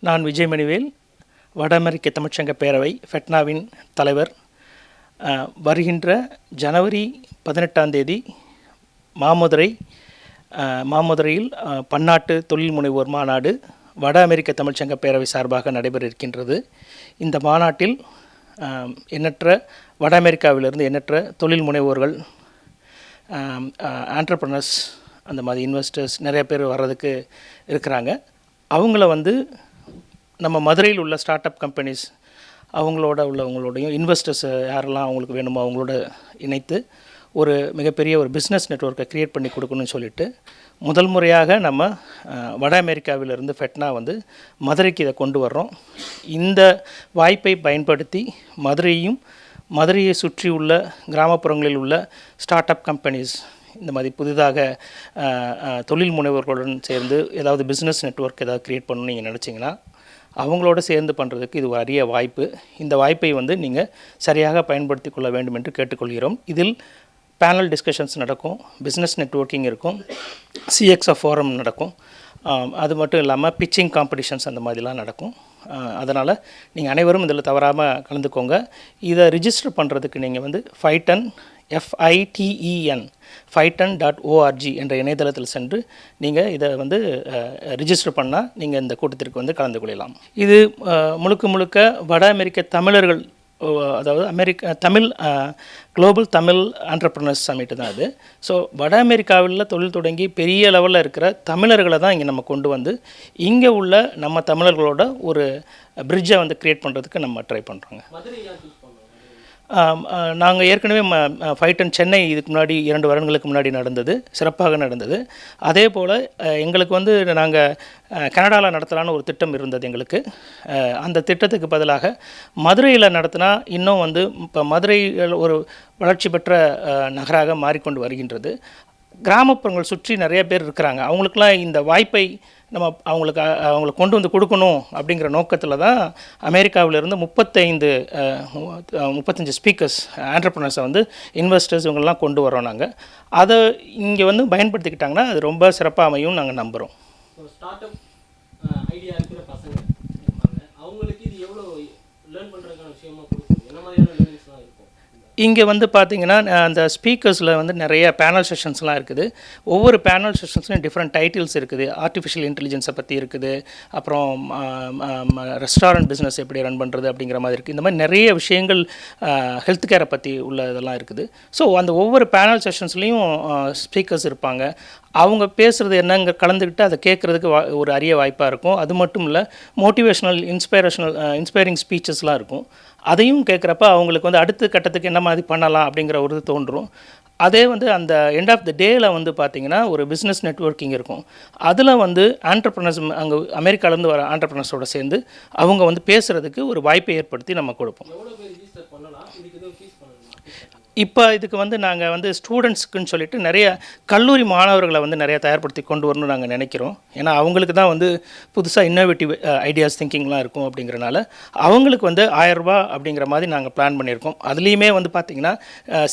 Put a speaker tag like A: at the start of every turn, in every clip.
A: நான் விஜய் மணிவேல், வட அமெரிக்க தமிழ்ச்சங்க பேரவை ஃபெட்னாவின் தலைவர். வருகின்ற ஜனவரி 18 மாமதுரையில் பன்னாட்டு தொழில் முனைவோர் மாநாடு வட அமெரிக்க தமிழ்ச்சங்க பேரவை சார்பாக நடைபெற இருக்கின்றது. இந்த மாநாட்டில் எண்ணற்ற வட அமெரிக்காவிலிருந்து எண்ணற்ற தொழில் முனைவோர்கள், ஆண்டர்ப்ரனர்ஸ், அந்த மாதிரி இன்வெஸ்டர்ஸ் நிறைய பேர் வர்றதுக்கு இருக்கிறாங்க. அவங்கள நம்ம மதுரையில் உள்ள ஸ்டார்ட் அப் கம்பெனிஸ் உள்ளவங்களோடையும் இன்வெஸ்டர்ஸ் யாரெல்லாம் அவங்களுக்கு வேணுமோ அவங்களோட இணைத்து ஒரு மிகப்பெரிய ஒரு பிஸ்னஸ் நெட்வொர்க்கை க்ரியேட் பண்ணி கொடுக்கணும்னு சொல்லிட்டு முதல் முறையாக நம்ம வட அமெரிக்காவிலிருந்து ஃபெட்னா மதுரைக்கு இதை கொண்டு வர்றோம். இந்த வாய்ப்பை பயன்படுத்தி மதுரையை சுற்றி உள்ள கிராமப்புறங்களில் உள்ள ஸ்டார்ட் அப் கம்பெனிஸ், இந்த மாதிரி புதிதாக தொழில் முனைவோர்களுடன் சேர்ந்து ஏதாவது பிஸ்னஸ் நெட்வொர்க் ஏதாவது க்ரியேட் பண்ணணும்னு நீங்கள் நினச்சிங்கன்னா அவங்களோட சேர்ந்து பண்ணுறதுக்கு இது ஒரு அரிய வாய்ப்பு. இந்த வாய்ப்பை நீங்கள் சரியாக பயன்படுத்தி கொள்ள வேண்டும் என்று கேட்டுக்கொள்கிறோம். இதில் பேனல் டிஸ்கஷன்ஸ் நடக்கும், பிஸ்னஸ் நெட்வொர்க்கிங் இருக்கும், CXF ஃபோரம் நடக்கும். அது மட்டும் இல்லாமல் பிச்சிங் காம்படிஷன்ஸ் அந்த மாதிரிலாம் நடக்கும். அதனால் நீங்கள் அனைவரும் இதில் தவறாமல் கலந்துக்கோங்க. இதை ரிஜிஸ்டர் பண்ணுறதுக்கு நீங்கள் FITEN.org என்ற இணையதளத்தில் சென்று நீங்கள் இதை ரிஜிஸ்டர் பண்ணால் நீங்கள் இந்த கூட்டத்திற்கு கலந்து கொள்ளலாம். இது முழுக்க வட அமெரிக்க தமிழர்கள், அதாவது குளோபல் தமிழ் ஆண்டர்ப்ரனர்ஸ் சமிட் தான் அது. ஸோ வட அமெரிக்காவில் தொழில் தொடங்கி பெரிய லெவலில் இருக்கிற தமிழர்களை தான் இங்கே நம்ம கொண்டு இங்கே உள்ள நம்ம தமிழர்களோட ஒரு பிரிட்ஜை க்ரியேட் பண்ணுறதுக்கு நம்ம ட்ரை பண்ணுறோங்க. நாங்கள் ஏற்கனவே FITEN சென்னை இதுக்கு முன்னாடி 2 வருடங்களுக்கு முன்னாடி நடந்தது, சிறப்பாக நடந்தது. அதே போல் எங்களுக்கு நாங்கள் கனடாவில் நடத்தலான்னு ஒரு திட்டம் இருந்தது எங்களுக்கு. அந்த திட்டத்துக்கு பதிலாக மதுரையில் நடத்தினா இன்னும் இப்போ மதுரை ஒரு வளர்ச்சி பெற்ற நகராக மாறிக்கொண்டு வருகின்றது. கிராமப்புறங்கள் சுற்றி நிறைய பேர் இருக்கிறாங்க. அவங்களுக்கெல்லாம் இந்த வாய்ப்பை நம்ம அவங்களுக்கு கொண்டு கொடுக்கணும் அப்படிங்கிற நோக்கத்தில் தான் அமெரிக்காவிலிருந்து 35 ஸ்பீக்கர்ஸ், ஆண்டர்ப்ரனர்ஸை இன்வெஸ்டர்ஸ் இவங்கெல்லாம் கொண்டு வரோம். நாங்கள் அதை இங்கே பயன்படுத்திக்கிட்டாங்கன்னா அது ரொம்ப சிறப்பாக அமையும் நாங்கள் நம்புகிறோம்.
B: ஸ்டார்ட் அப் ஐடியா இருக்கிற பசங்க அவங்களுக்கு இது எவ்வளோ லேர்ன் பண்ணுறதுக்கான விஷயமா கொடுக்கும், என்ன மாதிரியான லேர்னிங்ஸ்லாம் இருக்கும்?
A: இங்கே பார்த்தீங்கன்னா அந்த ஸ்பீக்கர்ஸில் நிறைய பேனல் செஷன்ஸ்லாம் இருக்குது. ஒவ்வொரு பேனல் செஷன்ஸ்லையும் டிஃப்ரெண்ட் டைட்டில்ஸ் இருக்குது. ஆர்டிஃபிஷியல் இன்டெலிஜென்ஸை பற்றி இருக்குது, அப்புறம் ரெஸ்டாரண்ட் பிஸ்னஸ் எப்படி ரன் பண்ணுறது அப்படிங்கிற மாதிரி இருக்குது. இந்த மாதிரி நிறைய விஷயங்கள் ஹெல்த் கேரை பற்றி உள்ள இதெல்லாம் இருக்குது. ஸோ அந்த ஒவ்வொரு பேனல் செஷன்ஸ்லேயும் ஸ்பீக்கர்ஸ் இருப்பாங்க. அவங்க பேசுகிறது என்னங்க கலந்துக்கிட்டு அதை கேட்குறதுக்கு ஒரு அரிய வாய்ப்பாக இருக்கும். அது மட்டும் இல்லை, மோட்டிவேஷ்னல் இன்ஸ்பைரிங் ஸ்பீச்சஸ்லாம் இருக்கும். அதையும் கேட்குறப்ப அவங்களுக்கு அடுத்த கட்டத்துக்கு என்ன மாதிரி பண்ணலாம் அப்படிங்கிற ஒரு தோன்றும். அதே அந்த எண்ட் ஆஃப் த டேயில் பார்த்தீங்கன்னா ஒரு பிஸ்னஸ் நெட்வொர்க்கிங் இருக்கும். அதில் ஆண்டர்ப்ரனர்ஸ், அங்கே அமெரிக்காவிலேருந்து வர ஆண்டர்ப்ரனர்ஸோடு சேர்ந்து அவங்க பேசுகிறதுக்கு ஒரு வாய்ப்பை ஏற்படுத்தி நம்ம கொடுப்போம். இப்போ இதுக்கு நாங்கள் ஸ்டூடெண்ட்ஸுக்குன்னு சொல்லிட்டு நிறைய கல்லூரி மாணவர்களை நிறையா தயார்படுத்தி கொண்டு வரணும்னு நாங்கள் நினைக்கிறோம். ஏன்னா அவங்களுக்கு தான் புதுசாக இன்னோவேட்டிவ் ஐடியாஸ் திங்கிங்லாம் இருக்கும். அப்படிங்கிறனால அவங்களுக்கு $1000 அப்படிங்கிற மாதிரி நாங்கள் பிளான் பண்ணியிருக்கோம். அதுலேயுமே பார்த்திங்கன்னா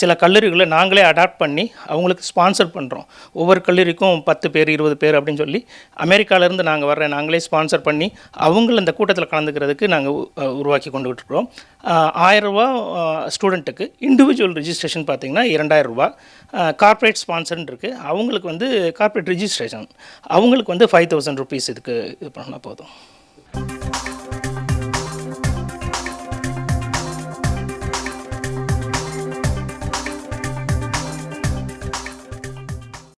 A: சில கல்லூரிகளை நாங்களே அடாப்ட் பண்ணி அவங்களுக்கு ஸ்பான்சர் பண்ணுறோம். ஒவ்வொரு கல்லூரிக்கும் 10 பேர் 20 பேர் அப்படின்னு சொல்லி அமெரிக்காவிலேருந்து நாங்களே ஸ்பான்சர் பண்ணி அவங்கள இந்த கூட்டத்தில் கலந்துக்கிறதுக்கு நாங்கள் உருவாக்கி கொண்டுகிட்டு இருக்கிறோம். $1000 ஸ்டூடெண்ட்டுக்கு. இண்டிவிஜுவல் ரிஜிஸ்ட்ரேஷன் பார்த்திங்கன்னா $2000. கார்ப்பரேட் ஸ்பான்சர்னு இருக்குது. அவங்களுக்கு கார்ப்பரேட் ரிஜிஸ்ட்ரேஷன் அவங்களுக்கு $5000 இதுக்கு இது பண்ணால் போதும்.